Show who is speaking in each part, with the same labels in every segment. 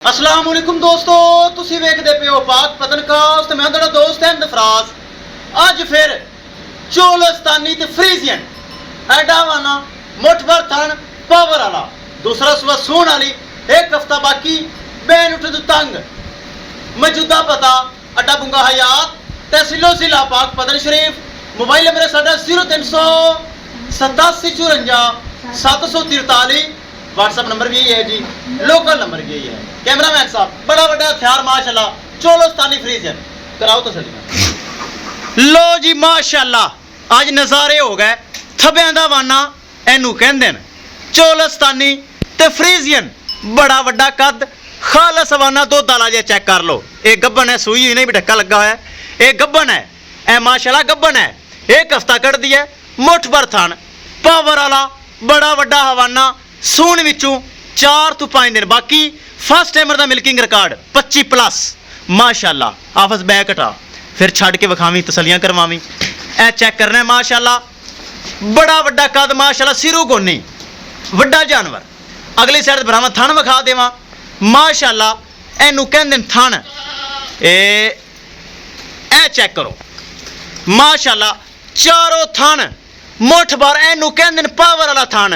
Speaker 1: अस्सलाम वालेकुम दोस्तों, तुसी वेखदे पे हो पाक पतनकास्ट। मैं तेरा दोस्त अहमद फराज। अज फिर चोलस्तानी ते फ्रीजियन एडा वाना मुठभर थन पावर वाला दूसरा सुबह सून वाली एक हफ्ता बाकी बैन उठ तंग मौजूदा पता अड्डा बुंगा हयात तहसीलो जिला पाक पतन शरीफ। मोबाइल नंबर साडा 0387 व्हाट्सएप नंबर भी यही है जी, लोकल नंबर भी यही है। कैमरामैन साहब बड़ा बड़ा हथियार माशाल्लाह चोलस्तानी फ्रीजर कराओ तो सही। लो जी माशाल्लाह अज नज़ारे हो गए थब्यां दा वाना एनू कहंदे न चोलस्तानी ते फ्रीजियन। बड़ा वड्डा कद खालस वाना दुध वाला जे चेक कर लो। ये गब्बन है, सूई हुई नहीं भी ढक्का लगा है। ये गब्बन है, ए माशाल्लाह गब्बन है। एक हफ्ता कट दी है, मुठ भर थान पावर वाला बड़ा वड्डा हवाना सून विचों 4 तो 5 दिन बाकी। फर्स्ट टाइमर का मिल्किंग रिकॉर्ड 25 प्लस माशाल्लाह। आपस बैक हटा फिर छड़ के विखावी तसलियां करवावी। ए चेक करना है माशाल्लाह बड़ा वड्डा कद माशाल्लाह सिरू गोनी वड्डा जानवर। अगली साइड भरावा थन विखा देवा माशाल्लाह। एनू कहंदे न थन ए चेक करो माशाल्लाह चारों थन मुठ भर। एनू कहंदे न पावर वाला थन,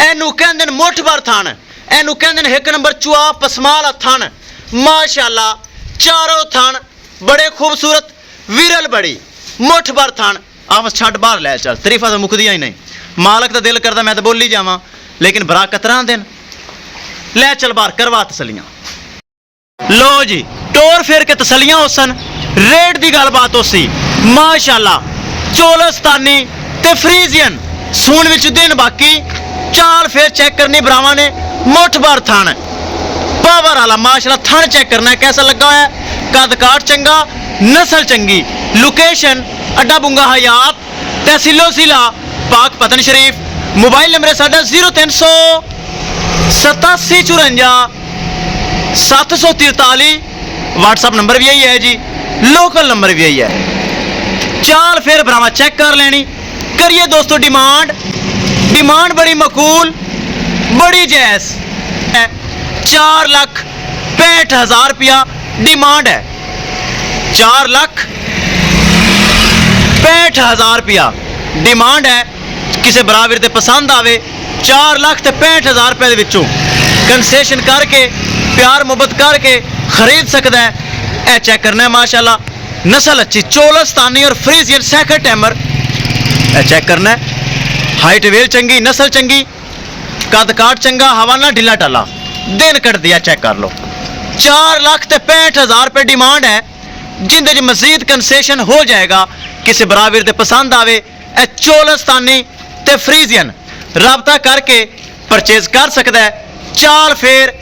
Speaker 1: एनू कहंदे न मुठ भर थन, एनू कहंदे न एक नंबर चुआ पसमाल थन माशाल्लाह। चारों थन बड़े खूबसूरत विरल बड़ी मुठ भर थन। आप छड़ बाहर लै चल, तरीफा तो मुकदिया ही नहीं। मालक का दिल करता मैं तो बोली जावा लेकिन भरा कतरा दिन लै चल बाहर करवा तसलियां। लो जी टोर फेर के तसलियां हो सन। रेट की गलबात हो सी माशाल्लाह। चोलस्तानी ते फ्रीजियन सून विच दिन बाकी। चाल फिर चेक करनी भरावा ने मुठ भर थन पावर वाला माशाल्लाह। थन चेक करना है कैसा लगा है। कद काट चंगा, नस्ल चंगी। लोकेशन अड्डा बुंगा हयात तहसीलो जिला पाक पतन शरीफ। मोबाइल नंबर है साडा 0387 54 743। व्हाट्सएप नंबर भी यही है जी, लोकल नंबर भी यही है। चाल फिर भरावा चेक कर लेनी। करिए दोस्तों डिमांड बड़ी मकूल बड़ी जैस है। 4,65,000 रुपया डिमांड है। 4,65,000 रुपया डिमांड है। किसी बराबर ते पसंद आवे 4,65,000 रुपये दे विचों कंसेशन करके प्यार मुहब्बत करके खरीद सकता है। ए चेक करना है माशाल्लाह नस्ल अच्छी चोलस्तानी और फ्रीजियन सेकंड टाइमर। ए चेक करना है हाइट वेल चंगी, नस्ल चंगी, कद काट चंगा, हवाना ढिला टला दिन कट दिया। चेक कर लो 4,65,000 रुपये डिमांड है जिंदे मजीद कंसेशन हो जाएगा। किसी बराबर ते पसंद आवे ए चोलस्तानी ते फ्रीजियन रबता करके परचेज कर सकता है। चाल फिर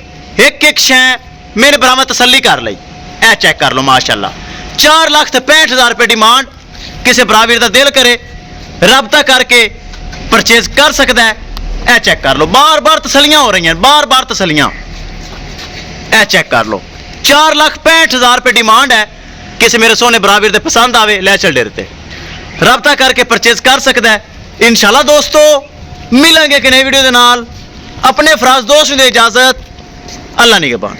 Speaker 1: एक शै मेरे बराबर तसली कर ली। ए चेक कर लो माशाल्लाह 4,65,000 रुपये डिमांड। किसी बराबर का दिल करे रबता करके परचेज कर सकता है। ए चेक कर लो बार बार तसलियां हो रही हैं, बार बार तसलियां। ए चेक कर लो 4,65,000 रुपये डिमांड है। किसी मेरे सोने बराबर दे पसंद आवे लै चल डेरे ते रबता करके परचेज कर सकता है। इंशाल्लाह दोस्तों मिलेंगे कि नई वीडियो के नाल। अपने फराज दोस्त ने इजाजत, अल्लाह निगहबान।